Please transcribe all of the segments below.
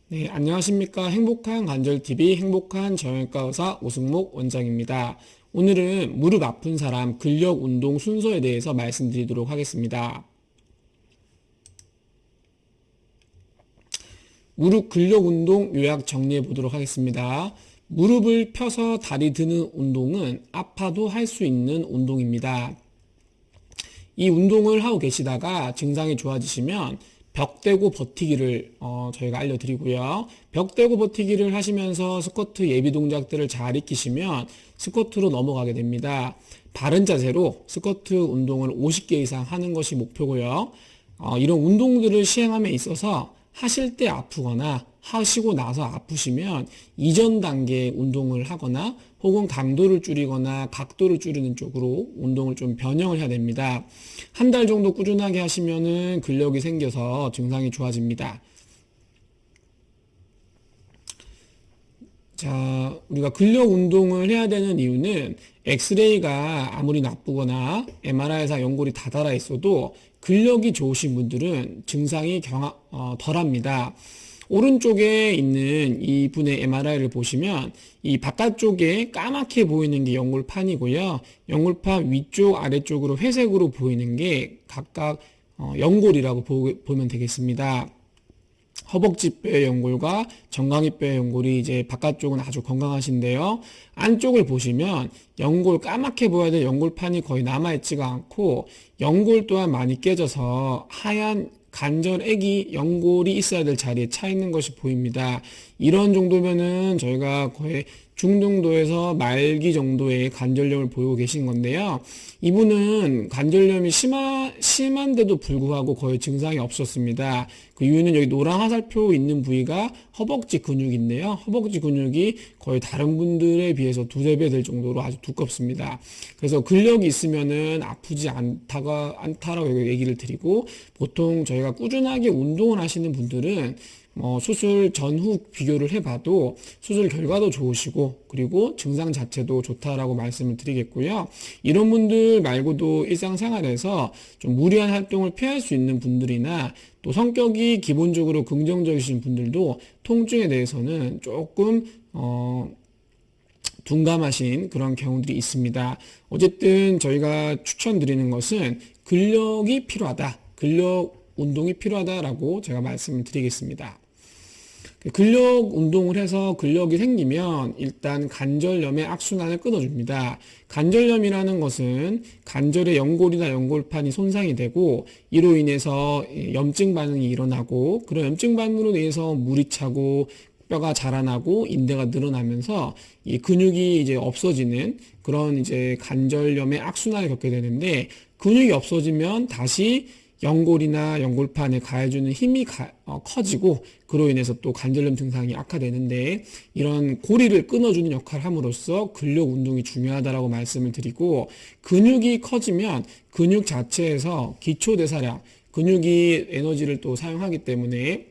네, 안녕하십니까. 행복한 관절TV 행복한 정형외과 의사 오승목 원장입니다. 오늘은 무릎 아픈 사람 근력 운동 순서에 대해서 말씀드리도록 하겠습니다. 무릎 근력 운동 요약 정리해 보도록 하겠습니다. 무릎을 펴서 다리 드는 운동은 아파도 할 수 있는 운동입니다. 이 운동을 하고 계시다가 증상이 좋아지시면 벽 대고 버티기를 저희가 알려드리고요. 벽 대고 버티기를 하시면서 스쿼트 예비 동작들을 잘 익히시면 스쿼트로 넘어가게 됩니다. 바른 자세로 스쿼트 운동을 50개 이상 하는 것이 목표고요. 이런 운동들을 시행함에 있어서 하실 때 아프거나 하시고 나서 아프시면 이전 단계의 운동을 하거나 혹은 강도를 줄이거나 각도를 줄이는 쪽으로 운동을 좀 변형을 해야 됩니다. 한 달 정도 꾸준하게 하시면은 근력이 생겨서 증상이 좋아집니다. 자, 우리가 근력 운동을 해야 되는 이유는 엑스레이가 아무리 나쁘거나 MRI에서 연골이 다 닳아 있어도 근력이 좋으신 분들은 증상이 덜합니다. 오른쪽에 있는 이분의 MRI를 보시면 이 바깥쪽에 까맣게 보이는 게 연골판이고요. 연골판 위쪽 아래쪽으로 회색으로 보이는 게 각각 연골이라고 보면 되겠습니다. 허벅지뼈의 연골과 정강이뼈의 연골이 이제 바깥쪽은 아주 건강하신데요. 안쪽을 보시면 연골 까맣게 보여야 될 연골판이 거의 남아있지가 않고 연골 또한 많이 깨져서 하얀 관절액이 연골이 있어야 될 자리에 차 있는 것이 보입니다. 이런 정도면은 저희가 거의 중등도에서 말기 정도의 관절염을 보이고 계신 건데요. 이분은 관절염이 심한데도 불구하고 거의 증상이 없었습니다. 그 이유는 여기 노란 화살표 있는 부위가 허벅지 근육인데요. 허벅지 근육이 거의 다른 분들에 비해서 두세 배 될 정도로 아주 두껍습니다. 그래서 근력이 있으면은 아프지 않다라고 얘기를 드리고, 보통 저희가 꾸준하게 운동을 하시는 분들은 수술 전후 비교를 해봐도 수술 결과도 좋으시고 그리고 증상 자체도 좋다라고 말씀을 드리겠고요. 이런 분들 말고도 일상생활에서 좀 무리한 활동을 피할 수 있는 분들이나 또 성격이 기본적으로 긍정적이신 분들도 통증에 대해서는 조금 둔감하신 그런 경우들이 있습니다. 어쨌든 저희가 추천드리는 것은 근력이 필요하다, 근력 운동이 필요하다라고 제가 말씀을 드리겠습니다. 근력 운동을 해서 근력이 생기면 일단 관절염의 악순환을 끊어줍니다. 관절염이라는 것은 관절의 연골이나 연골판이 손상이 되고 이로 인해서 염증 반응이 일어나고, 그런 염증 반응으로 인해서 물이 차고 뼈가 자라나고 인대가 늘어나면서 이 근육이 이제 없어지는 그런 이제 관절염의 악순환을 겪게 되는데, 근육이 없어지면 다시 연골이나 연골판에 가해주는 힘이 커지고 그로 인해서 또 관절염 증상이 악화되는데, 이런 고리를 끊어주는 역할을 함으로써 근력 운동이 중요하다라고 말씀을 드리고, 근육이 커지면 근육 자체에서 기초대사량, 근육이 에너지를 또 사용하기 때문에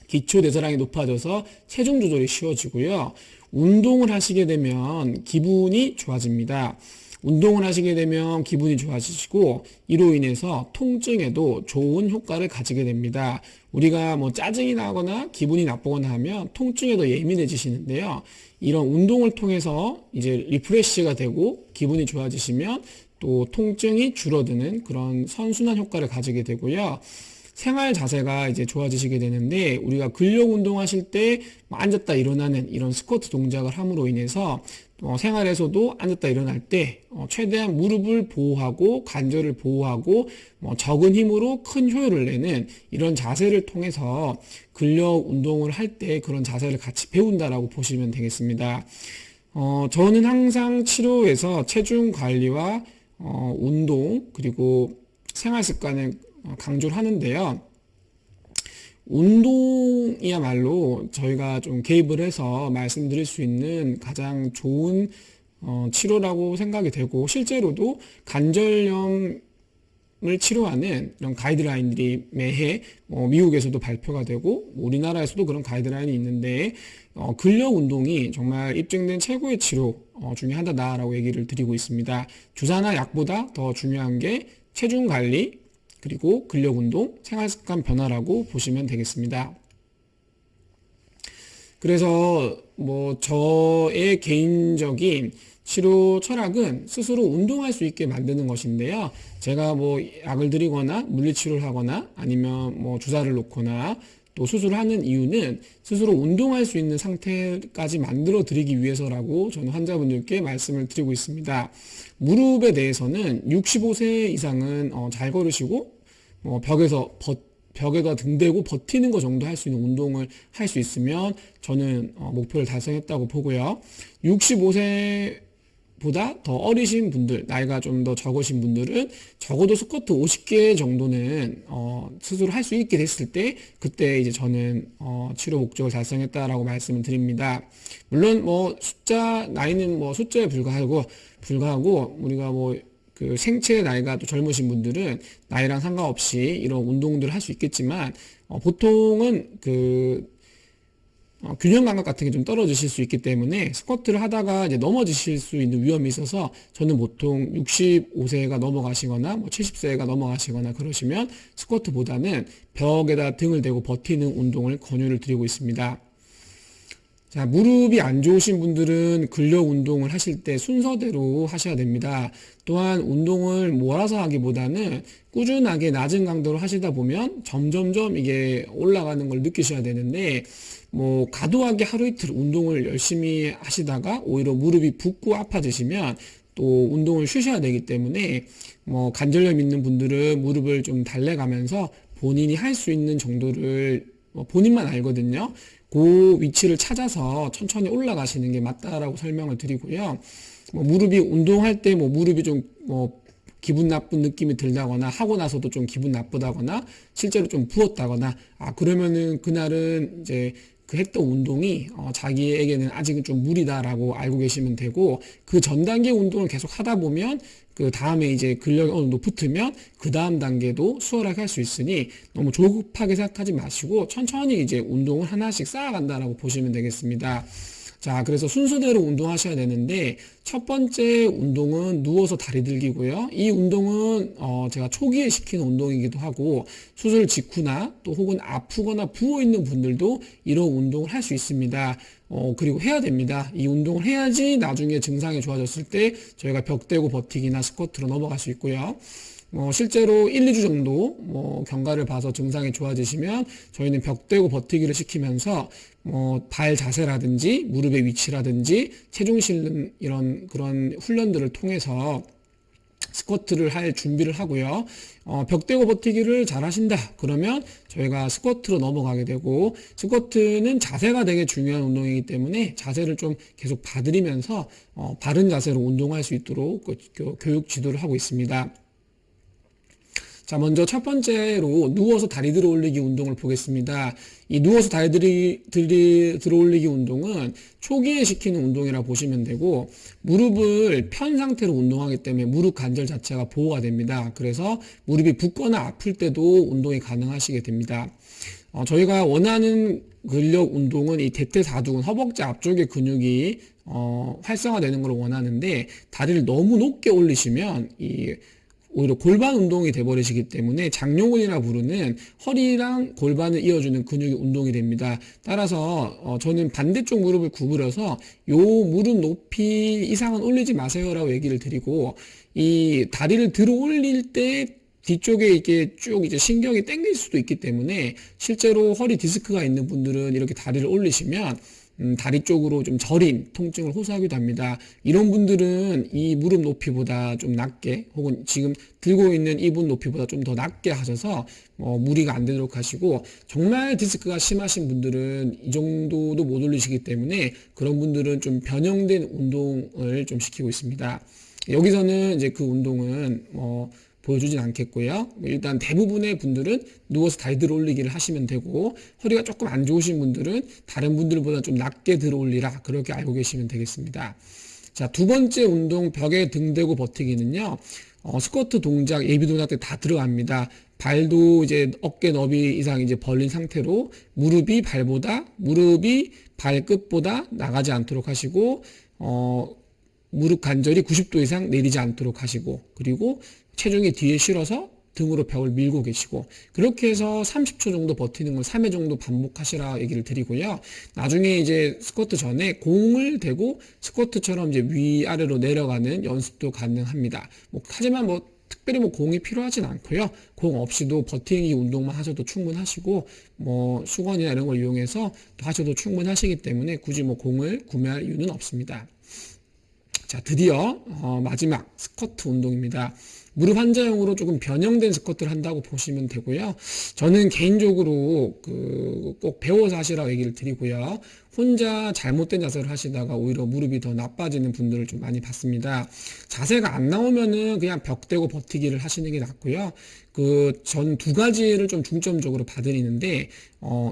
기초대사량이 높아져서 체중 조절이 쉬워지고요. 운동을 하시게 되면 기분이 좋아집니다. 운동을 하시게 되면 기분이 좋아지시고 이로 인해서 통증에도 좋은 효과를 가지게 됩니다. 우리가 뭐 짜증이 나거나 기분이 나쁘거나 하면 통증에 더 예민해지시는데요. 이런 운동을 통해서 이제 리프레시가 되고 기분이 좋아지시면 또 통증이 줄어드는 그런 선순환 효과를 가지게 되고요. 생활 자세가 이제 좋아지시게 되는데, 우리가 근력 운동하실 때 앉았다 일어나는 이런 스쿼트 동작을 함으로 인해서 생활에서도 앉았다 일어날 때 최대한 무릎을 보호하고 관절을 보호하고 적은 힘으로 큰 효율을 내는 이런 자세를 통해서 근력 운동을 할 때 그런 자세를 같이 배운다라고 보시면 되겠습니다. 저는 항상 치료에서 체중 관리와 운동 그리고 생활 습관을 강조를 하는데요. 운동이야말로 저희가 좀 개입을 해서 말씀드릴 수 있는 가장 좋은 치료라고 생각이 되고, 실제로도 관절염을 치료하는 이런 가이드라인들이 매해 미국에서도 발표가 되고 우리나라에서도 그런 가이드라인이 있는데, 근력 운동이 정말 입증된 최고의 치료 중에 하나다라고 얘기를 드리고 있습니다. 주사나 약보다 더 중요한 게 체중 관리 그리고 근력 운동, 생활 습관 변화라고 보시면 되겠습니다. 그래서 뭐 저의 개인적인 치료 철학은 스스로 운동할 수 있게 만드는 것인데요. 제가 뭐 약을 드리거나 물리치료를 하거나 아니면 뭐 주사를 놓거나 또 수술을 하는 이유는 스스로 운동할 수 있는 상태까지 만들어 드리기 위해서라고 저는 환자분들께 말씀을 드리고 있습니다. 무릎에 대해서는 65세 이상은 잘 걸으시고 벽에다 등 대고 버티는 것 정도 할 수 있는 운동을 할 수 있으면 저는 목표를 달성했다고 보고요. 65세보다 더 어리신 분들, 나이가 좀 더 적으신 분들은 적어도 스쿼트 50개 정도는 스스로 할 수 있게 됐을 때 그때 이제 저는 치료 목적을 달성했다라고 말씀을 드립니다. 물론 뭐 나이는 뭐 숫자에 불과하고 우리가 뭐 그 생체 나이가 또 젊으신 분들은 나이랑 상관없이 이런 운동들을 할 수 있겠지만 보통은 균형 감각 같은 게 좀 떨어지실 수 있기 때문에 스쿼트를 하다가 이제 넘어지실 수 있는 위험이 있어서 저는 보통 65세가 넘어가시거나 뭐 70세가 넘어가시거나 그러시면 스쿼트보다는 벽에다 등을 대고 버티는 운동을 권유를 드리고 있습니다. 자, 무릎이 안 좋으신 분들은 근력 운동을 하실 때 순서대로 하셔야 됩니다. 또한 운동을 몰아서 하기보다는 꾸준하게 낮은 강도로 하시다 보면 점점점 이게 올라가는 걸 느끼셔야 되는데 뭐 과도하게 하루 이틀 운동을 열심히 하시다가 오히려 무릎이 붓고 아파지시면 또 운동을 쉬셔야 되기 때문에 뭐 관절염 있는 분들은 무릎을 좀 달래가면서 본인이 할 수 있는 정도를 본인만 알거든요. 그 위치를 찾아서 천천히 올라가시는 게 맞다라고 설명을 드리고요. 무릎이 운동할 때 무릎이 좀 기분 나쁜 느낌이 들다거나 하고 나서도 좀 기분 나쁘다거나 실제로 좀 부었다거나 그러면은 그날은 이제 그 했던 운동이 자기에게는 아직은 좀 무리다라고 알고 계시면 되고 그 전 단계 운동을 계속 하다 보면 그 다음에 이제 근력이 어느 정도 붙으면 그 다음 단계도 수월하게 할 수 있으니 너무 조급하게 생각하지 마시고 천천히 이제 운동을 하나씩 쌓아간다라고 보시면 되겠습니다. 자, 그래서 순서대로 운동하셔야 되는데 첫 번째 운동은 누워서 다리 들기고요. 이 운동은 제가 초기에 시키는 운동이기도 하고 수술 직후나 또 혹은 아프거나 부어있는 분들도 이런 운동을 할 수 있습니다. 그리고 해야 됩니다. 이 운동을 해야지 나중에 증상이 좋아졌을 때 저희가 벽 대고 버티기나 스쿼트로 넘어갈 수 있고요. 실제로 1, 2주 정도 경과를 봐서 증상이 좋아지시면 저희는 벽 대고 버티기를 시키면서 발 자세라든지 무릎의 위치라든지 체중 실름 이런 그런 훈련들을 통해서 스쿼트를 할 준비를 하고요. 벽 대고 버티기를 잘 하신다. 그러면 저희가 스쿼트로 넘어가게 되고 스쿼트는 자세가 되게 중요한 운동이기 때문에 자세를 좀 계속 봐드리면서 바른 자세로 운동할 수 있도록 교육 지도를 하고 있습니다. 자, 먼저 첫 번째로 누워서 다리 들어 올리기 운동을 보겠습니다. 이 누워서 다리 들어 올리기 운동은 초기에 시키는 운동이라 보시면 되고 무릎을 편 상태로 운동하기 때문에 무릎 관절 자체가 보호가 됩니다. 그래서 무릎이 붓거나 아플 때도 운동이 가능하시게 됩니다. 저희가 원하는 근력 운동은 이 대퇴사두근 허벅지 앞쪽의 근육이 활성화되는 걸 원하는데 다리를 너무 높게 올리시면 오히려 골반 운동이 돼버리시기 때문에 장요근이라 부르는 허리랑 골반을 이어주는 근육이 운동이 됩니다. 따라서 저는 반대쪽 무릎을 구부려서 요 무릎 높이 이상은 올리지 마세요라고 얘기를 드리고 이 다리를 들어 올릴 때 뒤쪽에 이게 쭉 이제 신경이 당길 수도 있기 때문에 실제로 허리 디스크가 있는 분들은 이렇게 다리를 올리시면 다리 쪽으로 좀 저린 통증을 호소하기도 합니다. 이런 분들은 이 무릎 높이보다 좀 낮게 혹은 지금 들고 있는 이분 높이보다 좀 더 낮게 하셔서 무리가 안 되도록 하시고 정말 디스크가 심하신 분들은 이 정도도 못 올리시기 때문에 그런 분들은 좀 변형된 운동을 좀 시키고 있습니다. 여기서는 이제 그 운동은 보여주진 않겠고요. 일단 대부분의 분들은 누워서 다리 들어 올리기를 하시면 되고 허리가 조금 안 좋으신 분들은 다른 분들보다 좀 낮게 들어 올리라 그렇게 알고 계시면 되겠습니다. 자, 두 번째 운동 벽에 등 대고 버티기는요. 스쿼트 동작, 예비 동작 때 다 들어갑니다. 발도 이제 어깨 너비 이상 이제 벌린 상태로 무릎이 발끝보다 나가지 않도록 하시고 무릎 관절이 90도 이상 내리지 않도록 하시고 그리고 체중이 뒤에 실어서 등으로 벽을 밀고 계시고, 그렇게 해서 30초 정도 버티는 걸 3회 정도 반복하시라 얘기를 드리고요. 나중에 이제 스쿼트 전에 공을 대고 스쿼트처럼 이제 위아래로 내려가는 연습도 가능합니다. 하지만 특별히 공이 필요하진 않고요. 공 없이도 버티기 운동만 하셔도 충분하시고, 수건이나 이런 걸 이용해서 하셔도 충분하시기 때문에 굳이 공을 구매할 이유는 없습니다. 자, 드디어 마지막 스쿼트 운동입니다. 무릎 환자용으로 조금 변형된 스쿼트를 한다고 보시면 되고요. 저는 개인적으로 꼭 배워서 하시라고 얘기를 드리고요. 혼자 잘못된 자세를 하시다가 오히려 무릎이 더 나빠지는 분들을 좀 많이 봤습니다. 자세가 안 나오면은 그냥 벽 대고 버티기를 하시는 게 낫고요. 전 두 가지를 좀 중점적으로 봐드리는데,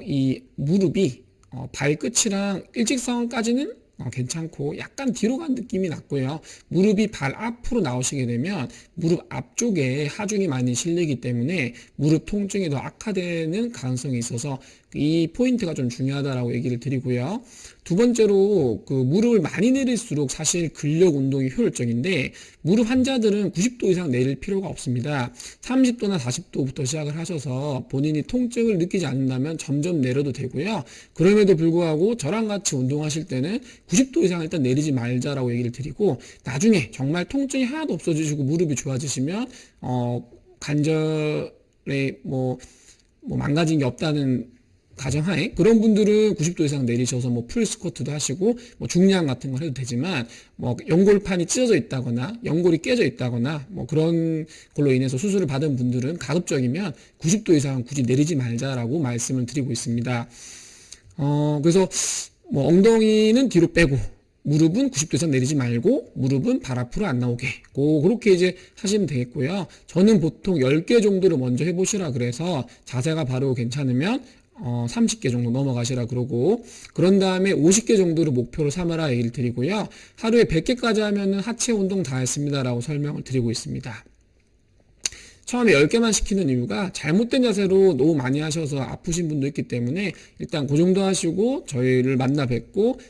이 무릎이 발끝이랑 일직선까지는 괜찮고 약간 뒤로 간 느낌이 났고요. 무릎이 발 앞으로 나오시게 되면 무릎 앞쪽에 하중이 많이 실리기 때문에 무릎 통증이 더 악화되는 가능성이 있어서 이 포인트가 좀 중요하다라고 얘기를 드리고요. 두 번째로 무릎을 많이 내릴수록 사실 근력 운동이 효율적인데, 무릎 환자들은 90도 이상 내릴 필요가 없습니다. 30도나 40도부터 시작을 하셔서 본인이 통증을 느끼지 않는다면 점점 내려도 되고요. 그럼에도 불구하고 저랑 같이 운동하실 때는 90도 이상 일단 내리지 말자라고 얘기를 드리고, 나중에 정말 통증이 하나도 없어지시고 무릎이 좋아지시면 관절에 망가진 게 없다는 가정하에 그런 분들은 90도 이상 내리셔서 풀 스쿼트도 하시고 중량 같은 걸 해도 되지만, 연골판이 찢어져 있다거나 연골이 깨져 있다거나 그런 걸로 인해서 수술을 받은 분들은 가급적이면 90도 이상 굳이 내리지 말자라고 말씀을 드리고 있습니다. 그래서 엉덩이는 뒤로 빼고 무릎은 90도 이상 내리지 말고 무릎은 발 앞으로 안 나오게 그렇게 이제 하시면 되겠고요. 저는 보통 10개 정도를 먼저 해보시라 그래서 자세가 바로 괜찮으면 30개 정도 넘어가시라 그러고, 그런 다음에 50개 정도를 목표로 삼아라 얘기를 드리고요. 하루에 100개까지 하면은 하체 운동 다 했습니다라고 설명을 드리고 있습니다. 처음에 10개만 시키는 이유가 잘못된 자세로 너무 많이 하셔서 아프신 분도 있기 때문에 일단 그 정도 하시고 저희를 만나 뵙고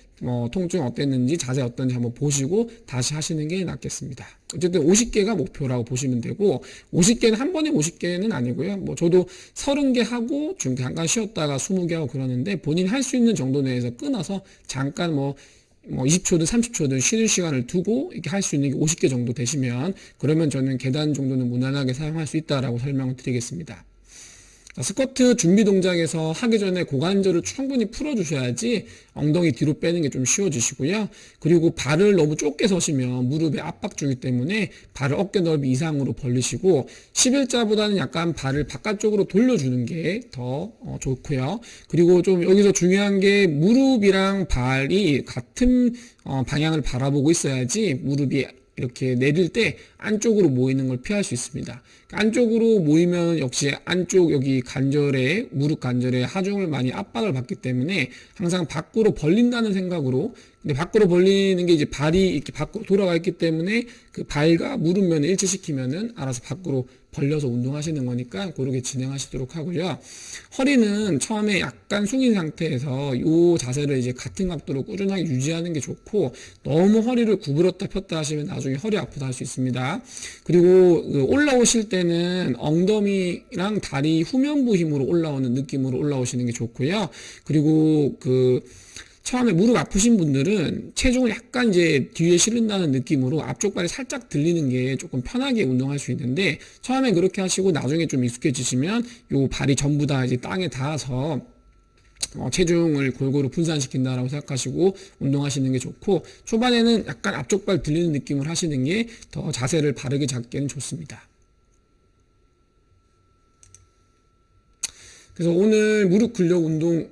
통증 어땠는지 자세 어떤지 한번 보시고 다시 하시는 게 낫겠습니다. 어쨌든 50개가 목표라고 보시면 되고, 50개는 한 번에 50개는 아니고요. 저도 30개 하고 잠깐 쉬었다가 20개 하고 그러는데, 본인이 할 수 있는 정도 내에서 끊어서 잠깐 20초든 30초든 쉬는 시간을 두고 이렇게 할 수 있는 게 50개 정도 되시면, 그러면 저는 계단 정도는 무난하게 사용할 수 있다라고 설명을 드리겠습니다. 스쿼트 준비 동작에서 하기 전에 고관절을 충분히 풀어주셔야지 엉덩이 뒤로 빼는 게 좀 쉬워지시고요. 그리고 발을 너무 좁게 서시면 무릎에 압박 주기 때문에 발을 어깨 넓이 이상으로 벌리시고, 11자보다는 약간 발을 바깥쪽으로 돌려주는 게 더 좋고요. 그리고 좀 여기서 중요한 게 무릎이랑 발이 같은 방향을 바라보고 있어야지 무릎이 이렇게 내릴 때 안쪽으로 모이는 걸 피할 수 있습니다. 안쪽으로 모이면 역시 안쪽 여기 관절에, 무릎 관절에 하중을 많이 압박을 받기 때문에 항상 밖으로 벌린다는 생각으로, 근데 밖으로 벌리는 게 이제 발이 이렇게 밖으로 돌아가 있기 때문에 그 발과 무릎면을 일치시키면은 알아서 밖으로 벌려서 운동하시는 거니까 그렇게 진행하시도록 하고요. 허리는 처음에 약간 숙인 상태에서 이 자세를 이제 같은 각도로 꾸준하게 유지하는 게 좋고, 너무 허리를 구부렸다 폈다 하시면 나중에 허리 아프다 할 수 있습니다. 그리고 올라오실 때는 엉덩이랑 다리 후면부 힘으로 올라오는 느낌으로 올라오시는 게 좋고요. 그리고 처음에 무릎 아프신 분들은 체중을 약간 이제 뒤에 실린다는 느낌으로 앞쪽 발이 살짝 들리는 게 조금 편하게 운동할 수 있는데, 처음에 그렇게 하시고 나중에 좀 익숙해지시면 요 발이 전부 다 이제 땅에 닿아서 체중을 골고루 분산시킨다라고 생각하시고 운동하시는 게 좋고, 초반에는 약간 앞쪽 발 들리는 느낌을 하시는 게 더 자세를 바르게 잡기에는 좋습니다. 그래서 오늘 무릎 근력 운동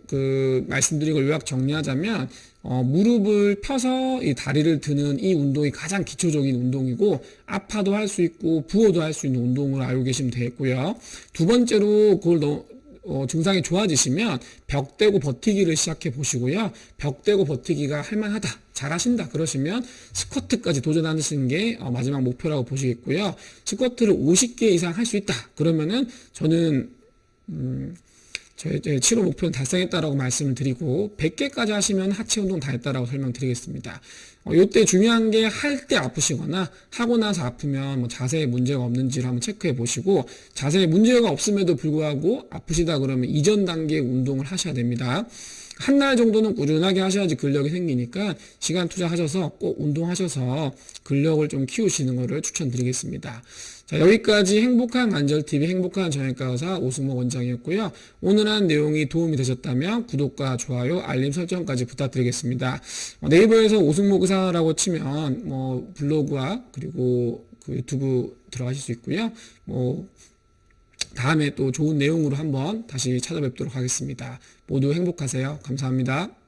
말씀드린 걸 요약 정리하자면, 무릎을 펴서 이 다리를 드는 이 운동이 가장 기초적인 운동이고, 아파도 할 수 있고 부어도 할 수 있는 운동으로 알고 계시면 되겠고요. 두 번째로 그걸 증상이 좋아지시면 벽 대고 버티기를 시작해 보시고요. 벽 대고 버티기가 할만하다, 잘하신다 그러시면 스쿼트까지 도전하시는 게 마지막 목표라고 보시겠고요. 스쿼트를 50개 이상 할 수 있다 그러면은 저는 저희 이제 7호 목표는 달성했다라고 말씀을 드리고 100개까지 하시면 하체 운동 다 했다라고 설명드리겠습니다. 이때 중요한 게 할 때 아프시거나 하고 나서 아프면 뭐 자세에 문제가 없는지를 한번 체크해 보시고 자세에 문제가 없음에도 불구하고 아프시다 그러면 이전 단계 운동을 하셔야 됩니다. 한 달 정도는 꾸준하게 하셔야지 근력이 생기니까 시간 투자하셔서 꼭 운동하셔서 근력을 좀 키우시는 것을 추천드리겠습니다. 자, 여기까지 행복한 관절TV 행복한 정형외과 의사 오승목 원장이었고요. 오늘 한 내용이 도움이 되셨다면 구독과 좋아요, 알림 설정까지 부탁드리겠습니다. 네이버에서 오승목 의사라고 치면 뭐 블로그와 그리고 그 유튜브 들어가실 수 있고요. 뭐 다음에 또 좋은 내용으로 한번 다시 찾아뵙도록 하겠습니다. 모두 행복하세요. 감사합니다.